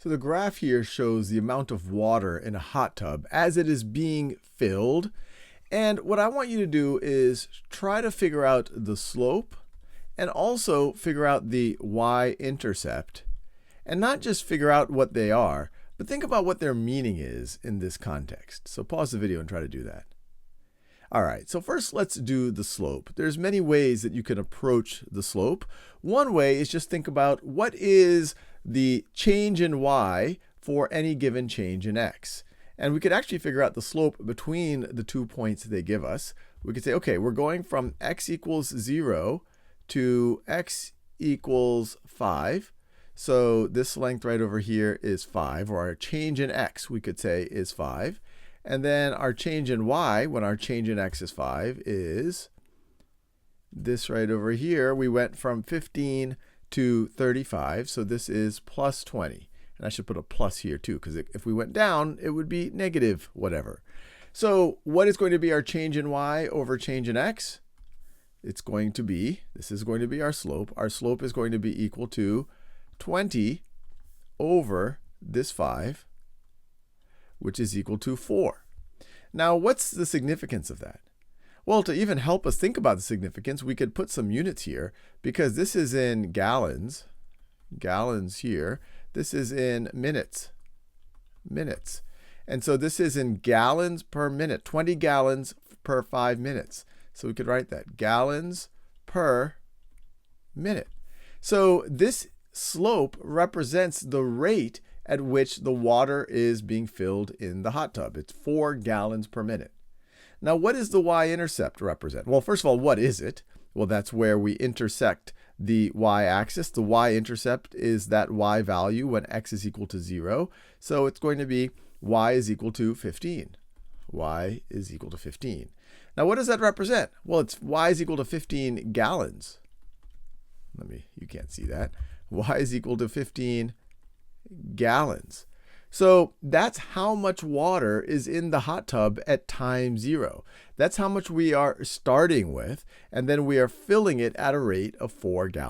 So the graph here shows the amount of water in a hot tub as it is being filled. And what I want you to do is try to figure out the slope and also figure out the y-intercept. And not just figure out what they are, but think about what their meaning is in this context. So pause the video and try to do that. All right, so first let's do the slope. There's many ways that you can approach the slope. One way is just think about what is the change in y for any given change in x. And we could actually figure out the slope between the 2 points they give us. We could say, okay, we're going from x equals 0 to x equals 5. So this length right over here is 5, or our change in x, we could say, is 5. And then our change in y, when our change in x is 5, is this right over here. We went from 15 to 35, so this is plus 20. And I should put a plus here too, because if we went down, it would be negative whatever. So what is going to be our change in y over change in x? It's going to be, this is going to be our slope. Our slope is going to be equal to 20 over this 5, which is equal to 4. Now, what's the significance of that? Well, to even help us think about the significance, we could put some units here, because this is in gallons, gallons here. This is in minutes, minutes. And so this is in gallons per minute, 20 gallons per 5 minutes. So we could write that, gallons per minute. So this slope represents the rate at which the water is being filled in the hot tub. It's 4 gallons per minute. Now, what does the y-intercept represent? Well, first of all, what is it? Well, that's where we intersect the y-axis. The y-intercept is that y value when x is equal to 0. So it's going to be y is equal to 15. Y is equal to 15. Now, what does that represent? Well, it's y is equal to 15 gallons. You can't see that. Y is equal to 15 gallons. So that's how much water is in the hot tub at time 0. That's how much we are starting with, and then we are filling it at a rate of 4 gallons